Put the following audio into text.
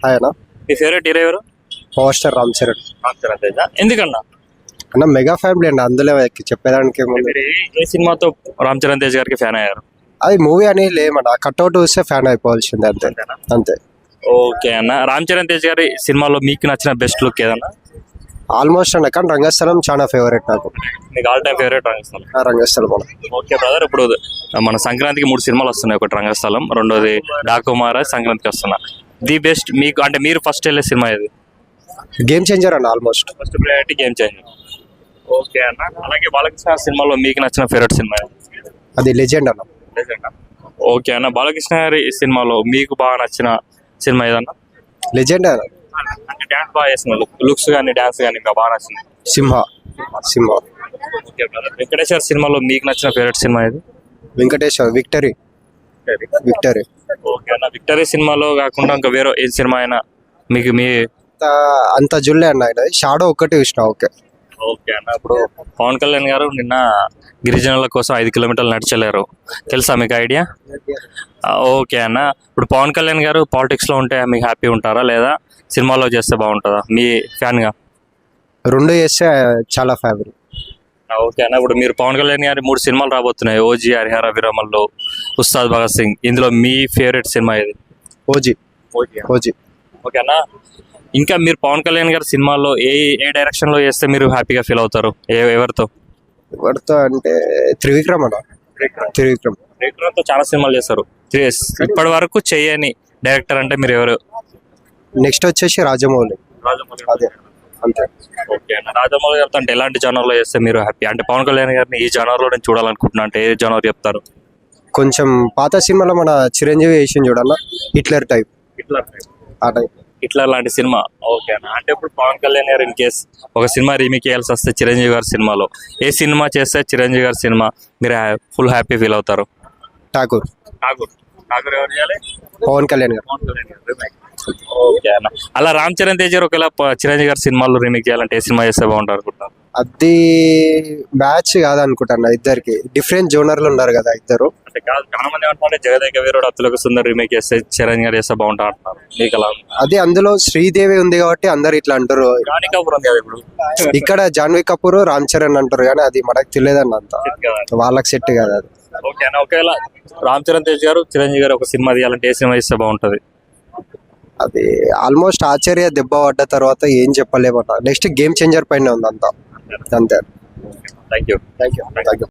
Hi అన్న. మీ favourite hero ఎవరు? Power star Ram Charan. రామ్ చరణ్ తేజ. ఎందుకన్నా? అన్న మెగా ఫ్యామిలీ అండి, అందులో చెప్పేదానికి ఏముంది. మీరు ఏ సినిమాతో రామ్ చరణ్ తేజ్ గారికి ఫ్యాన్ అయ్యారు? అది మూవీ అని లేమన్న, కట్అవుట్ చూస్తే ఫ్యాన్ అయిపోవాల్సిందే, అంతే అంతే. ఓకే అన్న, రామ్ చరణ్ తేజ్ గారి సినిమాలో మీకు నచ్చిన బెస్ట్ లుక్ ఏదన్నా? ఆల్మోస్ట్ అన్న, కానీ రంగస్థలం చాలా ఫేవరెట్ నాకు. మీకు ఆల్ టైమ్ ఫేవరెట్ రంగస్థలం? రంగస్థలం అన్న. ఓకే బ్రదర్, ఇప్పుడు మన సంక్రాంతికి 3 సినిమాలు వస్తున్నాయి. ఒకటి రంగస్థలం, రెండోది డాకుమార, సంక్రాంతికి వస్తున్నా. ది బెస్ట్ మీకు అంటే మీరు ఫస్ట్ వెళ్ళే సినిమా ఏది? గేమ్ చేంజర్ అన్న. Almost first priority game changer. Okay అన్న, అలాగే బాలకృష్ణ సినిమాలో మీకు నచ్చిన ఫేవరెట్ సినిమా ఏది? అది లెజెండ్ అన్న. ఓకే అన్న, బాలకృష్ణ గారి సినిమాలో మీకు బాగా నచ్చిన సినిమా ఏదన్నా? లెజెండ్ అన్న. అంటే డాన్స్ బాగా చేసిన లుక్స్ కానీ డాన్స్ కానీ ఇంకా బాగా నచ్చింది? సింహ. సింహ. ఓకే బ్రదర్, వెంకటేశ్వర సినిమాలో మీకు నచ్చిన ఫేవరెట్ సినిమా ఏది? వెంకటేశ్వర్. విక్టరీ. విక్టరీ. ఓకే అన్న, విక్టరీ సినిమాలో కాకుండా ఇంకా వేరే ఏ సినిమా అయినా మీకు మీ అంత జుల్లే అన్న. ఆయన షాడో ఒక్కటి చూసిన. ఓకే. ఓకే అన్న, ఇప్పుడు పవన్ కళ్యాణ్ గారు నిన్న గిరిజనుల కోసం 5 కిలోమీటర్లు నడిచలేరు, తెలుసా మీకు ఐడియా? ఓకే అన్న, ఇప్పుడు పవన్ కళ్యాణ్ గారు పాలిటిక్స్లో ఉంటే మీకు హ్యాపీ ఉంటారా, లేదా సినిమాలో చేస్తే బాగుంటుందా మీ ఫ్యాన్గా? రెండు చేస్తే చాలా ఫేవరెట్. ఓకే అన్న, ఇప్పుడు మీరు పవన్ కళ్యాణ్ గారి 3 సినిమాలు రాబోతున్నాయి, ఓజీ, హరిహర విరమల్లో, ఉస్తాద్ భగత్ సింగ్. ఇందులో మీ ఫేవరెట్ సినిమా ఏది? ఓజీ. ఓజీ. ఓకే అన్న, ఇంకా మీరు పవన్ కళ్యాణ్ గారి సినిమాల్లో ఏ డైరెక్షన్లో చేస్తే మీరు హ్యాపీగా ఫీల్ అవుతారు? ఎవరితో? ఎవరితో అంటే త్రివిక్రమ్ అన్న. త్రివిక్రమ్. త్రివిక్రమ్తో చాలా సినిమాలు చేస్తారు. ఇప్పటి వరకు చేయని డైరెక్టర్ అంటే మీరు ఎవరు? నెక్స్ట్ వచ్చేసి రాజమౌళి. అదే అంతే. ఓకే అన్న, రాజమౌళి గారితో అంటే ఎలాంటి జనర్లో చేస్తే మీరు హ్యాపీ? అంటే పవన్ కళ్యాణ్ గారిని ఈ జనర్లో నేను చూడాలనుకుంటున్నా అంటే ఏ జనర్ చెప్తారు? కొంచెం పాత సినిమాలో మన చిరంజీవి వేసిన చూడన్న, హిట్లర్ టైప్. ఆ టైప్. హిట్లర్ లాంటి సినిమా. ఓకే అన్న, అంటే ఇప్పుడు పవన్ కళ్యాణ్ గారు ఇన్ కేస్ ఒక సినిమా రీమేక్ చేయాల్సి వస్తే చిరంజీవి గారి సినిమాలో ఏ సినిమా చేస్తే చిరంజీవి గారి సినిమా మీరు ఫుల్ హ్యాపీ ఫీల్ అవుతారు? ఠాకూర్. ఠాకూర్ ఎవరు చేయాలి? పవన్ కళ్యాణ్ గారు. ఓకే అన్న, అలా రామ్ చరణ్ తేజ్ గారు ఒకవేళ చిరంజీవి గారి సినిమాలో రీమేక్ చేయాలంటే ఏ సినిమా చేస్తే బాగుంటారు అనుకుంటారు? అది మ్యాచ్ కాదనుకుంటా, ఇద్దరికి డిఫరెంట్ జోనర్లు ఉన్నారు కదా ఇద్దరు. అంటే కాదు, చాలా మంది ఏమంటారంటే జగదేక వీరుడు అతులకు సుందర్ రీమేక్ చేస్తే చిరంజీవి గారు చేస్తే బాగుంటారు అంటున్నారు. మీకు అలా? అది అందులో శ్రీదేవి ఉంది కాబట్టి అందరు ఇట్లా అంటారు. జానీ కపూర్ ఉంది కదా ఇప్పుడు. ఇక్కడ జాన్వీ కపూర్, రామ్ చరణ్ అంటారు, కానీ అది మనకు తెలియదన్న, అంత వాళ్ళకి సెట్ కదా అది. ఓకే అన్న, ఒకవేళ రామ్ చరణ్ తేజ్ గారు చిరంజీవి గారు ఒక సినిమా తీయాలంటే ఏ సినిమా చేస్తే బాగుంటది? అది ఆల్మోస్ట్ ఆచార్య దెబ్బ పడ్డ తర్వాత ఏం చెప్పలేమన్నా. నెక్స్ట్ గేమ్ చేంజర్ పైన ఉంది అంతా, అంతే. Thank you. Thank you.